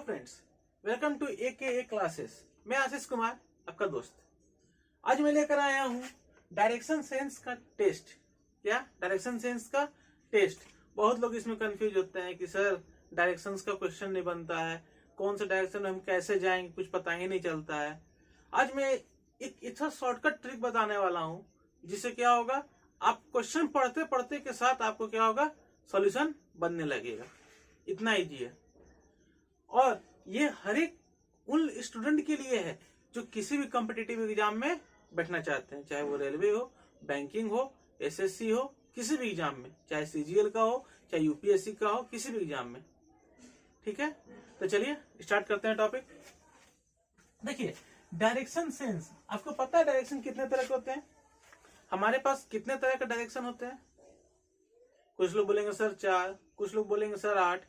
Friends, welcome to a classes. मैं आशीष कुमार, आपका दोस्त। आज मैं लेकर आया हूँ डायरेक्शन सेंस का टेस्ट। क्या डायरेक्शन सेंस का टेस्ट? बहुत लोग इसमें कंफ्यूज होते हैं कि सर डायरेक्शंस का क्वेश्चन नहीं बनता है, कौन सा डायरेक्शन में हम कैसे जाएंगे, कुछ पता ही नहीं चलता है। आज मैं एक इतना शॉर्टकट ट्रिक बताने वाला हूँ जिससे क्या होगा, आप क्वेश्चन पढ़ते पढ़ते के साथ आपको क्या होगा, सॉल्यूशन बनने लगेगा। इतना इजी है और ये हर एक उन स्टूडेंट के लिए है जो किसी भी कॉम्पिटिटिव एग्जाम में बैठना चाहते हैं, चाहे वो रेलवे हो, बैंकिंग हो, एसएससी हो, किसी भी एग्जाम में, चाहे सीजीएल का हो, चाहे यूपीएससी का हो, किसी भी एग्जाम में। ठीक है, तो चलिए स्टार्ट करते हैं टॉपिक। देखिए, डायरेक्शन सेंस, आपको पता है डायरेक्शन कितने तरह के होते हैं? हमारे पास कितने तरह के डायरेक्शन होते हैं? कुछ लोग बोलेंगे सर 4, कुछ लोग बोलेंगे सर 8,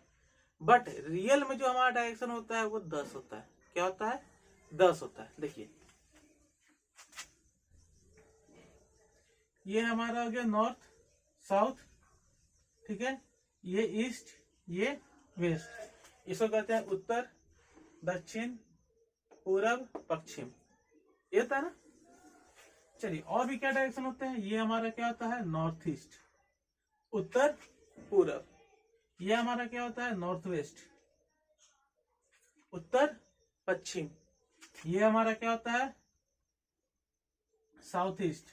बट रियल में जो हमारा डायरेक्शन होता है वो 10 होता है। क्या होता है? 10 होता है। देखिए, ये हमारा हो गया नॉर्थ साउथ, ठीक है, ये ईस्ट, ये वेस्ट। इसको कहते हैं उत्तर, दक्षिण, पूरब, पश्चिम। ये होता है ना। चलिए, और भी क्या डायरेक्शन होते हैं? ये हमारा क्या होता है? नॉर्थ ईस्ट, उत्तर पूरब। ये हमारा क्या होता है? नॉर्थ वेस्ट, उत्तर पश्चिम। ये हमारा क्या होता है? साउथ ईस्ट,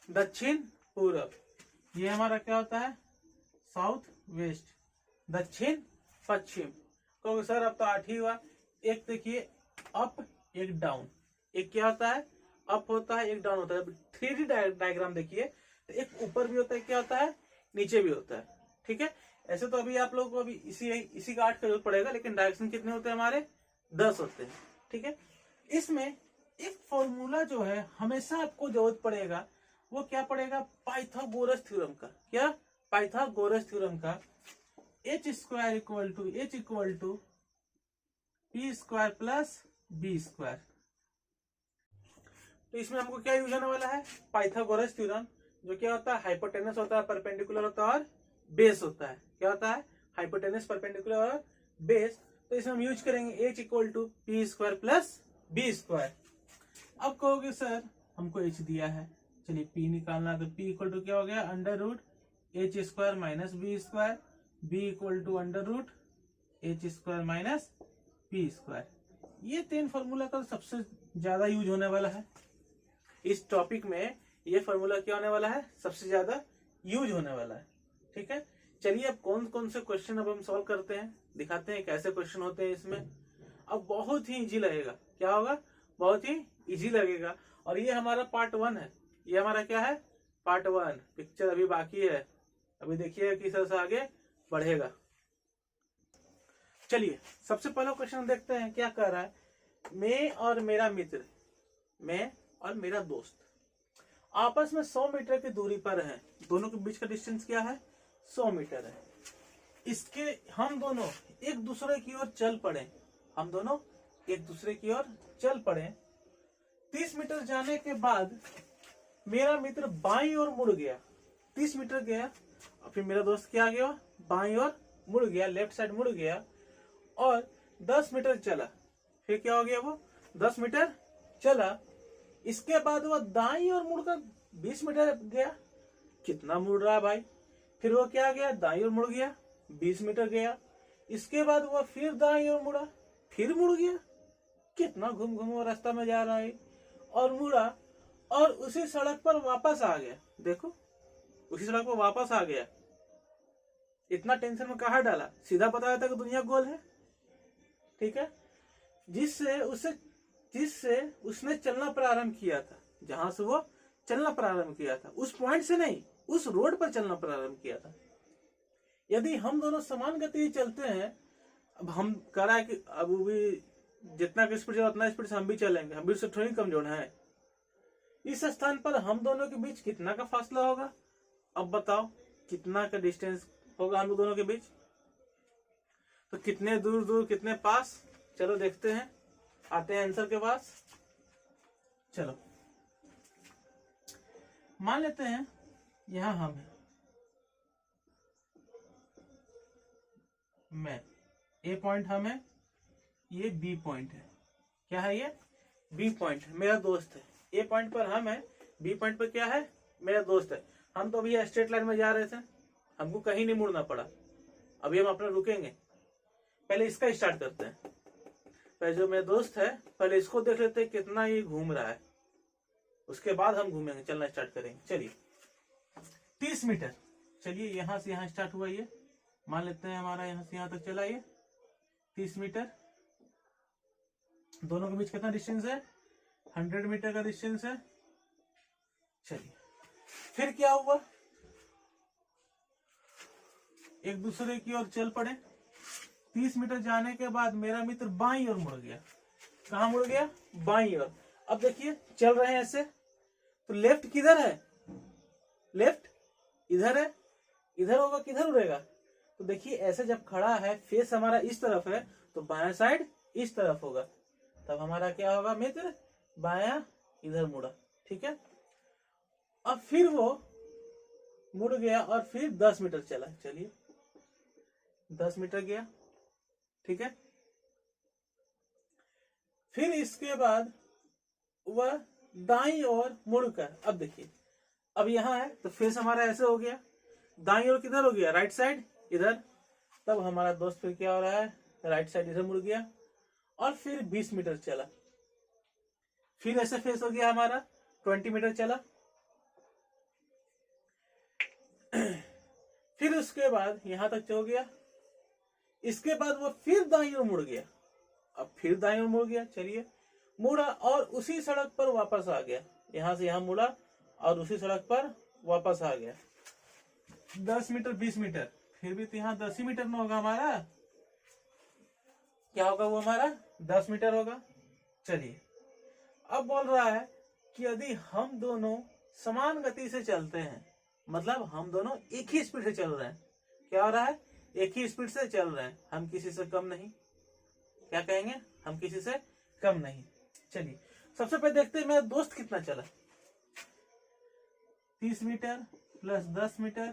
दक्षिण पूरब। ये हमारा क्या होता है? साउथ वेस्ट, दक्षिण पश्चिम। कहोगे सर अब तो 8 ही हुआ। एक देखिए अप, एक डाउन। एक क्या होता है? अप होता है, एक डाउन होता है। 3D डायग्राम देखिए, तो एक ऊपर भी होता है, क्या होता है? नीचे भी होता है। ठीक है, ऐसे तो अभी आप लोगों को अभी इसी का 8 का जरूरत पड़ेगा, लेकिन डायरेक्शन कितने होते हैं हमारे? 10 होते हैं। ठीक है, इसमें एक फॉर्मूला जो है हमेशा आपको जरूरत पड़ेगा, वो क्या पड़ेगा? पाइथागोरस थ्योरम का। क्या? पाइथागोरस थ्योरम का। h square equal to p square plus b square. तो इसमें हमको क्या यूज होने वाला है? पाइथागोरस थ्योरम, जो क्या होता है? हाइपोटेनस होता है, परपेंडिकुलर होता है और बेस होता है। क्या होता है? हाइपोटेनस, परपेंडिकुलर और बेस। तो इसमें हम यूज करेंगे h equal to P square plus B square. अब कहोगे सर हमको h दिया है, चलिए p निकालना, तो p इक्वल टू क्या हो गया? Under root h square minus B square, b equal to under root h square minus P square. ये 3 फॉर्मूला का सबसे ज्यादा यूज होने वाला है इस टॉपिक में। ये फॉर्मूला क्या होने वाला है? सबसे ज्यादा यूज होने वाला है। ठीक है, चलिए अब कौन कौन से क्वेश्चन अब हम सॉल्व करते हैं, दिखाते हैं कैसे क्वेश्चन होते हैं इसमें। अब बहुत ही इजी लगेगा। क्या होगा? बहुत ही इजी लगेगा। और ये हमारा पार्ट 1 है। ये हमारा क्या है? पार्ट 1। पिक्चर अभी बाकी है, अभी देखिए किस तरह से आगे बढ़ेगा। चलिए, सबसे पहला क्वेश्चन देखते हैं क्या कह रहा है। मैं और मेरा मित्र, मैं और मेरा दोस्त आपस में 100 मीटर की दूरी पर हैं। दोनों के बीच का डिस्टेंस क्या है? 100 मीटर है। इसके हम दोनों एक दूसरे की ओर चल पड़े। हम दोनों एक दूसरे की ओर चल पड़े। 30 मीटर जाने के बाद मेरा मित्र बाईं ओर मुड़ गया। 30 मीटर गया और फिर मेरा दोस्त क्या गया? बाईं ओर मुड़ गया, लेफ्ट साइड मुड़ गया और 10 मीटर चला। फिर क्या हो गया? वो 10 मीटर चला। इसके बाद वो दाईं ओर मुड़कर 20 मीटर गया। कितना मुड़ रहा है भाई? फिर वो क्या गया? दाईं ओर मुड़ गया, 20 मीटर गया। इसके बाद वो फिर दाईं ओर मुड़ा, फिर मुड़ गया। कितना घूम घूम वो रास्ता में जा रहा है, और मुड़ा और उसी सड़क पर वापस आ गया। देखो, उसी सड़क पर वापस आ गया। इतना टेंशन में कहा डाला? सीधा बताया था कि दुनिया गोल है। ठीक है, जिससे उसने चलना प्रारंभ किया था, जहां से वो चलना प्रारंभ किया था, उस पॉइंट से नहीं, उस रोड पर चलना प्रारंभ किया था। यदि हम दोनों समान गति चलते हैं, अब हम कह रहा है कि अब वो भी जितना स्पीड चला उतना स्पीड से हम भी चलेंगे, हम भी उससे थोड़ी कमजोर है। इस स्थान पर हम दोनों के बीच कितना का फासला होगा? अब बताओ कितना का डिस्टेंस होगा हम दोनों के बीच? तो कितने दूर दूर, कितने पास? चलो देखते हैं, आते हैं आंसर के पास। चलो मान लेते हैं यहां हम हैं, मैं, ए पॉइंट हम है, ये बी पॉइंट है। क्या है ये? बी पॉइंट है, मेरा दोस्त है। ए पॉइंट पर हम है, बी पॉइंट पर क्या है? मेरा दोस्त है। हम तो अभी स्ट्रेट लाइन में जा रहे थे, हमको कहीं नहीं मुड़ना पड़ा। अभी हम अपना रुकेंगे। पहले इसका स्टार्ट करते हैं। पहले जो मेरा दोस्त है, पहले इसको देख लेते हैं कितना ये घूम रहा है, उसके बाद हम घूमेंगे, चलना स्टार्ट करेंगे। चलिए 30 मीटर। चलिए यहाँ से यहाँ स्टार्ट हुआ, ये मान लेते हैं हमारा यहाँ से यहाँ तक चला ये 30 मीटर। दोनों के बीच कितना डिस्टेंस है? 100 मीटर का डिस्टेंस है। चलिए फिर क्या हुआ? एक दूसरे की ओर चल पड़े। 30 मीटर जाने के बाद मेरा मित्र बाईं ओर मुड़ गया। कहाँ मुड़ गया? बाईं ओर। अब देखिए चल रहे हैं ऐसे, तो लेफ्ट किधर है? लेफ्ट इधर है, इधर होगा किधर उड़ेगा? तो देखिए ऐसे जब खड़ा है, फेस हमारा इस तरफ है, तो बायां साइड इस तरफ होगा, तब हमारा क्या होगा? मित्र बायां इधर मुड़ा। ठीक है, अब फिर वो मुड़ गया और फिर 10 मीटर चला। चलिए 10 मीटर गया। ठीक है, फिर इसके बाद वह दाईं ओर मुड़कर, अब देखिए अब यहाँ है तो फेस हमारा ऐसे हो गया, दाईं ओर किधर हो गया? राइट साइड इधर। तब हमारा दोस्त फिर क्या हो रहा है? राइट साइड इधर मुड़ गया और फिर 20 मीटर चला। फिर ऐसे फेस हो गया हमारा, 20 मीटर चला। फिर उसके बाद यहां तक हो गया। इसके बाद वो फिर दाईं ओर मुड़ गया, अब फिर दाईं ओर मुड़ गया। चलिए मुड़ा और उसी सड़क पर वापस आ गया, यहां से यहां मुड़ा और उसी सड़क पर वापस आ गया। 10 मीटर 20 मीटर, फिर भी तो यहाँ 10 ही मीटर में होगा हमारा। क्या होगा? वो हमारा 10 मीटर होगा। चलिए अब बोल रहा है कि यदि हम दोनों समान गति से चलते हैं, मतलब हम दोनों एक ही स्पीड से चल रहे हैं। क्या हो रहा है? एक ही स्पीड से चल रहे हैं, हम किसी से कम नहीं। क्या कहेंगे? हम किसी से कम नहीं। चलिए सबसे पहले देखते हैं मेरा दोस्त कितना चला। 30 metre plus 10 metre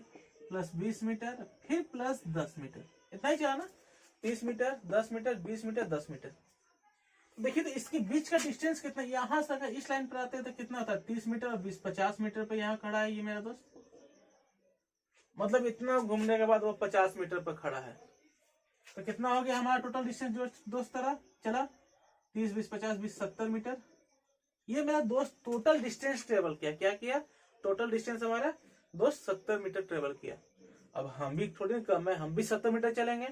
plus 20 metre फिर प्लस 10 मीटर, इतना ही चला ना? 30 मीटर 10 मीटर 20 मीटर 10 मीटर। देखिए तो इसके बीच का डिस्टेंस कितना? यहां से अगर इस लाइन पर आते हैं तो कितना होता है? 30 मीटर और 20 50 मीटर पे यहाँ खड़ा है ये मेरा दोस्त। मतलब इतना घूमने के बाद वो 50 मीटर पर खड़ा है, तो कितना हो गया हमारा टोटल डिस्टेंस जो दोस्त तरह चला? 30 20 50 20 70 मीटर। ये मेरा दोस्त टोटल डिस्टेंस ट्रेवल किया। क्या किया? टोटल डिस्टेंस हमारा दोस्त 70 मीटर ट्रेवल किया। अब हम भी थोड़ी कम है, हम भी 70 मीटर चलेंगे,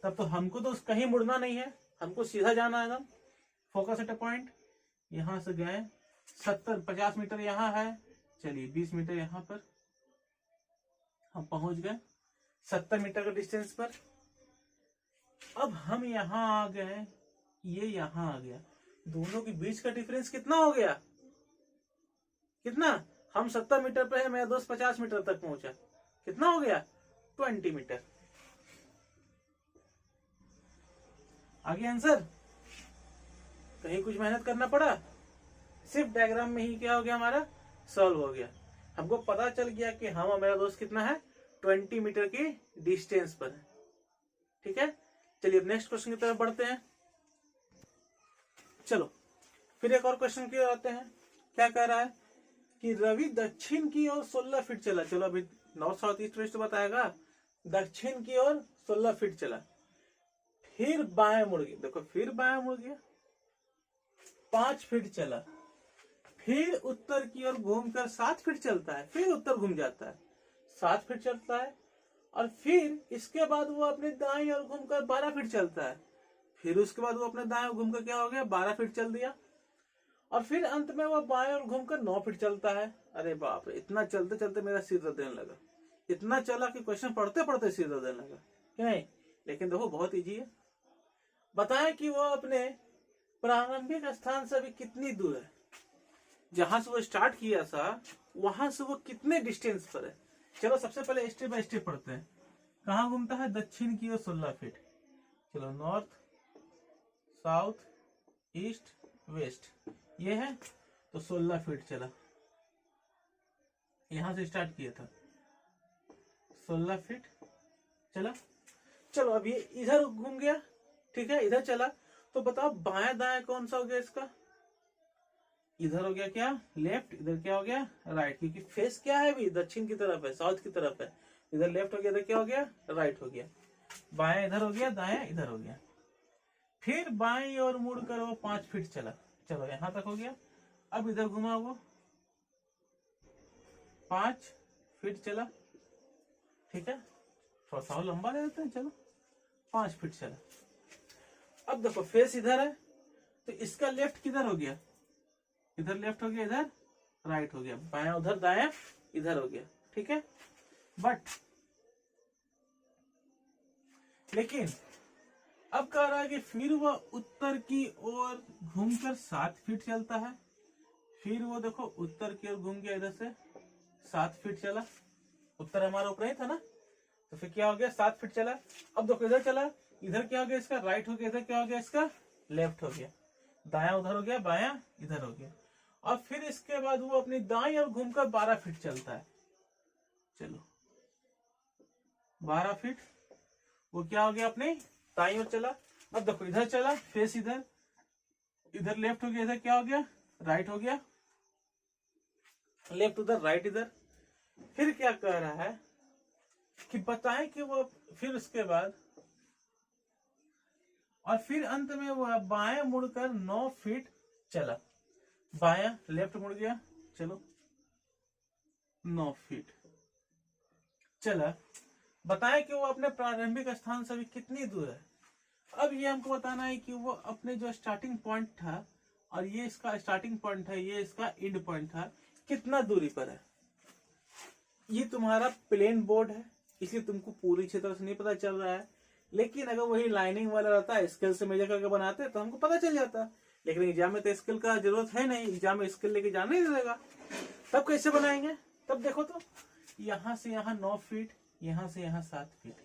तब तो हमको तो कहीं मुड़ना नहीं है, हमको सीधा जाना है एकदम। फोकस एट अ पॉइंट, यहां से गए 70 50 मीटर यहाँ है। चलिए 20 मीटर यहाँ पर हम पहुंच गए 70 मीटर के डिस्टेंस पर। अब हम यहाँ आ गए, ये यहाँ आ गया, दोनों के बीच का डिफरेंस कितना हो गया? कितना? हम 70 मीटर पे है, मेरा दोस्त 50 मीटर तक पहुंचा, कितना हो गया? 20 मीटर। आगे आंसर? कहीं कुछ मेहनत करना पड़ा? सिर्फ डायग्राम में ही क्या हो गया हमारा? सॉल्व हो गया। हमको पता चल गया कि हम और मेरा दोस्त कितना है? 20 मीटर की डिस्टेंस पर है। ठीक है, चलिए अब नेक्स्ट क्वेश्चन की तरफ बढ़ते हैं। चलो फिर एक और क्वेश्चन की ओर आते हैं। क्या कह रहा है कि रवि दक्षिण की ओर 16 फीट चला। चलो अभी नॉर्थ साउथ ईस्ट वेस्ट बताएगा। दक्षिण की ओर 16 फीट चला, फिर बाएं मुड़ गया। देखो फिर बाएं मुड़ गया, 5 फीट चला, फिर उत्तर की ओर घूमकर 7 फीट चलता है, फिर उत्तर घूम जाता है 7 फीट चलता है, और फिर इसके बाद वो अपने दाएं ओर घूमकर 12 फीट चलता है, फिर उसके बाद वो अपने दाएं ओर घूमकर क्या हो गया? 12 फीट चल दिया, और फिर अंत में वो बाएं ओर घूमकर 9 फीट चलता है। अरे बाप रे, इतना चलते चलते मेरा सिर दर्द देने लगा। इतना चला कि क्वेश्चन पढ़ते पढ़ते सिर दर्द देने लगा। क्यों नहीं? लेकिन देखो बहुत इजी है। बताएं कि वो अपने प्रारंभिक स्थान से अभी कितनी दूर है? जहां से वो स्टार्ट किया था वहां से वो कितने डिस्टेंस पर है? चलो सबसे पहले स्टेप बाय स्टेप पढ़ते हैं। कहाँ घूमता है? दक्षिण की ओर 16 फीट। चलो नॉर्थ साउथ ईस्ट वेस्ट ये है, तो 16 फीट चला। यहां से स्टार्ट किया था, 16 फीट चला। चलो अब ये इधर घूम गया, ठीक है, इधर चला, तो बताओ बायां दायां कौन सा हो गया इसका? इधर हो गया क्या? लेफ्ट, इधर क्या हो गया? राइट, क्योंकि फेस क्या है अभी? दक्षिण की तरफ है, साउथ की तरफ है। इधर लेफ्ट हो गया, इधर क्या हो गया? राइट हो गया। बायां इधर हो गया, दायां इधर हो गया। फिर बाईं ओर मुड़ कर वो 5 फीट चला। चलो यहां तक हो गया। अब इधर घुमा वो 5 फीट चला। ठीक है, थोड़ा सा लंबा ले लेते हैं। चलो 5 फीट चला। अब देखो फेस इधर है, तो इसका लेफ्ट किधर हो गया? इधर लेफ्ट हो गया, इधर राइट हो गया। बायां उधर, दायां इधर हो गया। ठीक है, बट लेकिन अब कह रहा है कि फिर वह उत्तर की ओर घूमकर 7 फीट चलता है। फिर वो देखो उत्तर की ओर घूम गया, इधर से 7 फीट चला। उत्तर हमारा ऊपर ही था ना, तो फिर क्या हो गया? 7 फीट चला। अब देखो इधर चला, इधर क्या हो गया इसका? राइट हो गया। इधर क्या हो गया इसका? लेफ्ट हो गया। दायां उधर हो गया, बायां इधर हो गया। और फिर इसके बाद वो अपनी दाईं ओर घूमकर 12 फीट चलता है। चलो 12 फीट वो क्या हो गया? अपने दाईं ओर चला। अब देखो इधर चला, फेस इधर, इधर लेफ्ट हो गया, इधर क्या हो गया? राइट हो गया। लेफ्ट उधर, राइट इधर। फिर क्या कह रहा है कि बताएं कि वो फिर उसके बाद और फिर अंत में वो बाएं मुड़कर 9 फीट चला। बायां, लेफ्ट मुड़ गया, चलो 9 फीट चला। बताएं कि वो अपने प्रारंभिक स्थान से अभी कितनी दूर है। अब ये हमको बताना है कि वो अपने जो स्टार्टिंग पॉइंट था, और ये इसका स्टार्टिंग पॉइंट है, ये इसका एंड पॉइंट था, कितना दूरी पर है। ये तुम्हारा प्लेन बोर्ड है, इसलिए तुमको पूरी अच्छी तरह से नहीं पता चल रहा है। लेकिन अगर वही लाइनिंग वाला रहता है, स्केल से मेजर करके बनाते तो हमको पता चल जाता। लेकिन एग्जाम में तो स्केल का जरूरत है नहीं, एग्जाम में स्केल लेके जाना ही रहेगा। तब कैसे बनाएंगे? तब देखो तो यहाँ से यहाँ 9 फीट, यहाँ से यहाँ 7 फीट।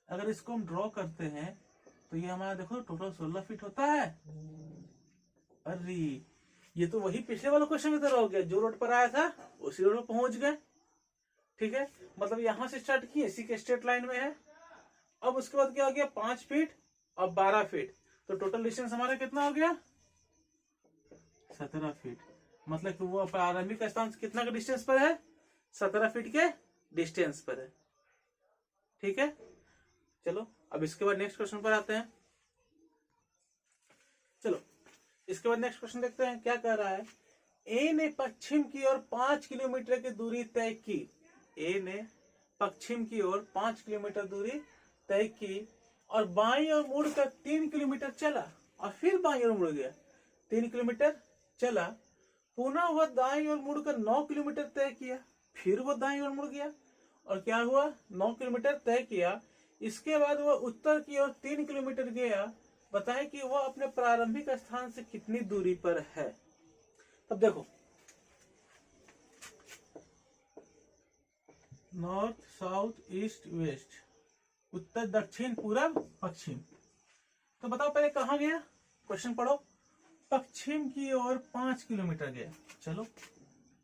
अगर इसको हम ड्रॉ करते हैं तो ये हमारा देखो टोटल 16 फीट होता है। अरे ये तो वही पिछले वाला क्वेश्चन की तरह हो गया, जो रोड पर आया था उसी रोड पर पहुंच गए। ठीक है, मतलब यहां से स्टार्ट किए, इसी के स्ट्रेट लाइन में है। अब उसके बाद क्या हो गया? 5 फीट और 12 फीट, तो टोटल डिस्टेंस हमारा कितना हो गया? 17 फीट। मतलब कि वो प्रारंभिक स्थान से कितना का डिस्टेंस पर है? 17 फीट के डिस्टेंस पर है। ठीक है, चलो अब इसके बाद नेक्स्ट क्वेश्चन पर आते हैं। चलो इसके बाद नेक्स्ट क्वेश्चन देखते हैं क्या कह रहा है। ए ने पश्चिम की ओर 5 किलोमीटर की दूरी तय की। ए ने पश्चिम की ओर 5 किलोमीटर दूरी तय की और बाईं ओर मुड़कर 3 किलोमीटर चला, और फिर बाईं ओर मुड़ गया। 3 किलोमीटर चला, पुनः वह दाईं ओर मुड़कर 9 किलोमीटर तय किया। फिर वह दाईं ओर मुड़ गया, और क्या हुआ? 9 किलोमीटर तय किया। इसके बाद वह उत्तर की ओर 3 किलोमीटर गया। बताएं कि वह अपने प्रारंभिक स्थान से कितनी दूरी पर है। तब देखो नॉर्थ, साउथ, ईस्ट, वेस्ट, उत्तर, दक्षिण, पूरब, पश्चिम। तो बताओ पहले कहाँ गया? क्वेश्चन पढ़ो। पश्चिम की ओर 5 किलोमीटर गया। चलो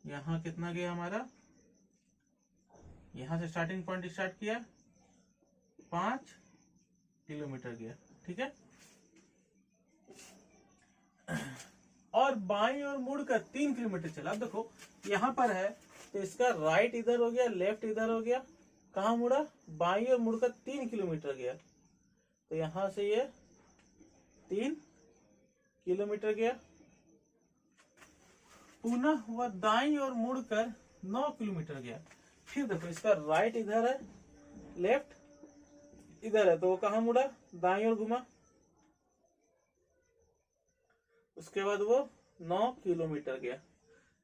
यहाँ कितना गया हमारा? यहां से स्टार्टिंग पॉइंट स्टार्ट किया, 5 किलोमीटर गया। ठीक है, और बाईं ओर मुड़कर 3 किलोमीटर चला। अब देखो यहाँ पर है तो इसका राइट इधर हो गया, लेफ्ट इधर हो गया। कहाँ मुड़ा? बाईं ओर मुड़कर 3 किलोमीटर गया। तो यहां से ये 3 किलोमीटर गया। पुनः वह दाईं ओर मुड़कर 9 किलोमीटर गया। फिर देखो इसका राइट इधर है, लेफ्ट इधर है, तो वो कहाँ मुड़ा? दाईं ओर घुमा। उसके बाद वो 9 किलोमीटर गया।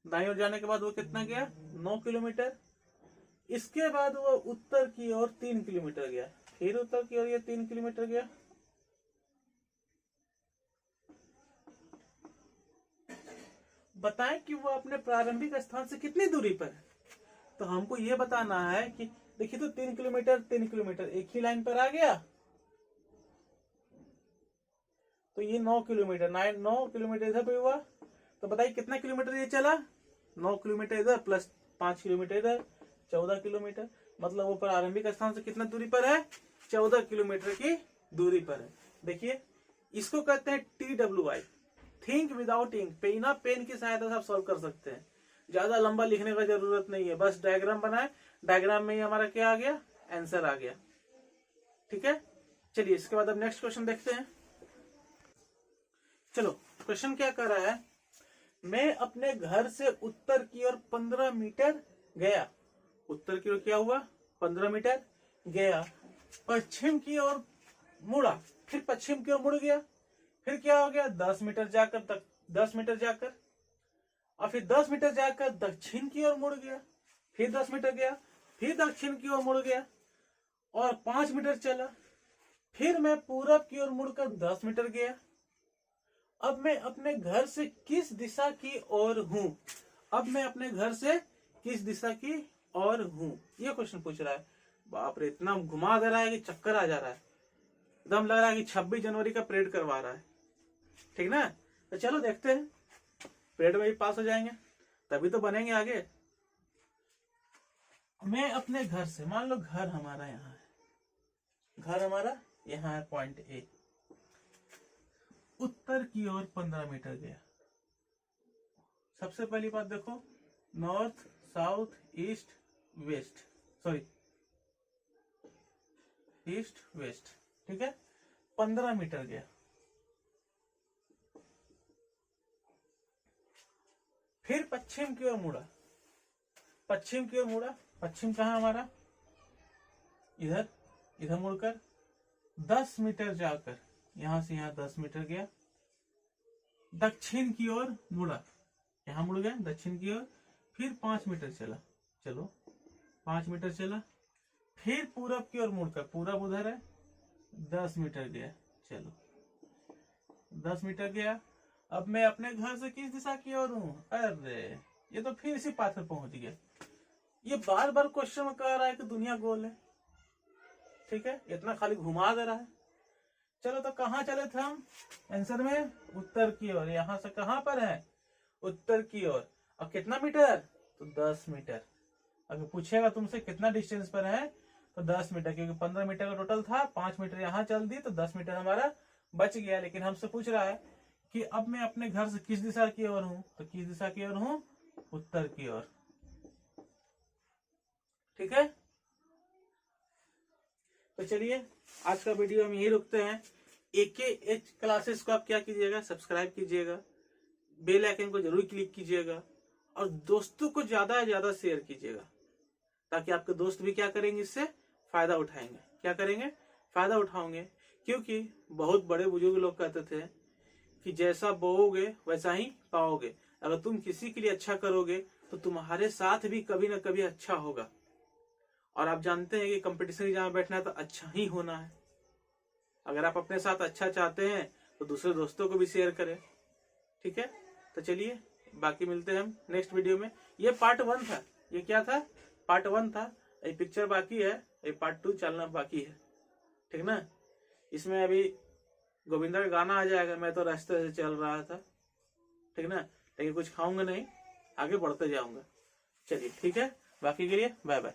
दाईं ओर जाने के बाद वो कितना गया? 9 किलोमीटर। इसके बाद वो उत्तर की ओर 3 किलोमीटर गया। फिर उत्तर की ओर ये 3 किलोमीटर गया। बताएं कि वो अपने प्रारंभिक स्थान से कितनी दूरी पर है। तो हमको ये बताना है कि देखिए तो 3 किलोमीटर 3 किलोमीटर एक ही लाइन पर आ गया, तो ये 9 किलोमीटर 9 किलोमीटर इधर पे हुआ। तो बताइए कितना किलोमीटर ये चला? 9 किलोमीटर इधर प्लस 5 किलोमीटर इधर, 14 किलोमीटर। मतलब वो प्रारंभिक स्थान से कितना दूरी पर है? 14 किलोमीटर की दूरी पर है। देखिए इसको कहते हैं TWI, थिंक विदाउट इंक। बिना पेन की सहायता से आप सॉल्व कर सकते हैं, ज्यादा लंबा लिखने का जरूरत नहीं है, बस डायग्राम बनाए, डायग्राम में ही हमारा क्या आ गया, आंसर आ गया। ठीक है, चलिए इसके बाद अब नेक्स्ट क्वेश्चन देखते हैं। चलो क्वेश्चन क्या कर रहा है, मैं अपने घर से उत्तर की ओर 15 मीटर गया, उत्तर की ओर क्या हुआ 15 मीटर गया, पश्चिम की ओर मुड़ा, फिर पश्चिम की ओर मुड़ गया, फिर क्या हो गया 10 मीटर जाकर तक 10 मीटर जाकर, और फिर 10 मीटर जाकर दक्षिण की ओर मुड़ गया, फिर 10 मीटर गया, फिर दक्षिण की ओर मुड़ गया और 5 मीटर चला, फिर मैं पूरब की ओर मुड़कर 10 मीटर गया। अब मैं अपने घर से किस दिशा की ओर हूं, अब मैं अपने घर से किस दिशा की ओर हूं, ये क्वेश्चन पूछ रहा है। बाप रे, इतना घुमा दे रहा है कि चक्कर आ जा रहा है, एकदम लग रहा है कि 26 जनवरी का परेड करवा रहा है। ठीक ना, तो चलो देखते हैं, परेड में भी पास हो जाएंगे तभी तो बनेंगे आगे। मैं अपने घर से, मान लो घर हमारा यहाँ है, घर हमारा यहाँ है पॉइंट ए, उत्तर की ओर 15 मीटर गया। सबसे पहली बात देखो, north south east west, sorry east west, ठीक है, 15 मीटर गया। फिर पश्चिम की ओर मुड़ा, पश्चिम की ओर मुड़ा, पश्चिम कहाँ हमारा, इधर, इधर मुड़कर 10 मीटर जाकर, यहां से यहां 10 मीटर गया, दक्षिण की ओर मुड़ा, यहां मुड़ गया दक्षिण की ओर, फिर 5 मीटर चला, चलो 5 मीटर चला, फिर पूरब की ओर मुड़कर, पूरब उधर है, 10 मीटर गया, चलो 10 मीटर गया। अब मैं अपने घर से किस दिशा की ओर हूं, अरे ये तो फिर इसी पाथ पर पहुंच गया। ये बार बार क्वेश्चन में कह रहा है कि दुनिया गोल है, ठीक है, इतना खाली घुमा दे रहा है। चलो तो कहाँ चले थे हम आंसर में, उत्तर की ओर, यहां से कहां पर है, उत्तर की ओर। अब कितना मीटर, तो 10 मीटर। अगर पूछेगा तुमसे कितना डिस्टेंस पर है, तो 10 मीटर, क्योंकि 15 मीटर का टोटल था, 5 मीटर यहाँ चल दी तो 10 मीटर हमारा बच गया। लेकिन हमसे पूछ रहा है कि अब मैं अपने घर से किस दिशा की ओर हूं, तो किस दिशा की ओर हूं, उत्तर की ओर। ठीक है, तो चलिए आज का वीडियो हम यही रुकते हैं। AKH क्लासेस को आप क्या कीजिएगा, सब्सक्राइब कीजिएगा, बेल आइकन को जरूर क्लिक कीजिएगा और दोस्तों को ज्यादा से ज्यादा शेयर कीजिएगा, ताकि आपके दोस्त भी क्या करेंगे, इससे फायदा उठाएंगे। क्या करेंगे, फायदा उठाओगे। क्योंकि बहुत बड़े बुजुर्ग लोग कहते थे कि जैसा बोओगे वैसा ही पाओगे। अगर तुम किसी के लिए अच्छा करोगे तो तुम्हारे साथ भी कभी ना कभी अच्छा होगा। और आप जानते हैं कि कंपटीशन एग्जाम में बैठना है तो अच्छा ही होना है। अगर आप अपने साथ अच्छा चाहते हैं तो दूसरे दोस्तों को भी शेयर करें। ठीक है, तो चलिए बाकी मिलते हैं हम नेक्स्ट वीडियो में। ये पार्ट 1 था, ये क्या था, पार्ट 1 था, ये पिक्चर बाकी है, ये पार्ट 2 चलना बाकी है। ठीक ना, इसमें अभी गोविंदा का गाना आ जाएगा, मैं तो रास्ते से चल रहा था। ठीक ना, लेकिन कुछ खाऊंगा नहीं, आगे बढ़ते जाऊंगा। चलिए ठीक है, बाकी के लिए बाय बाय।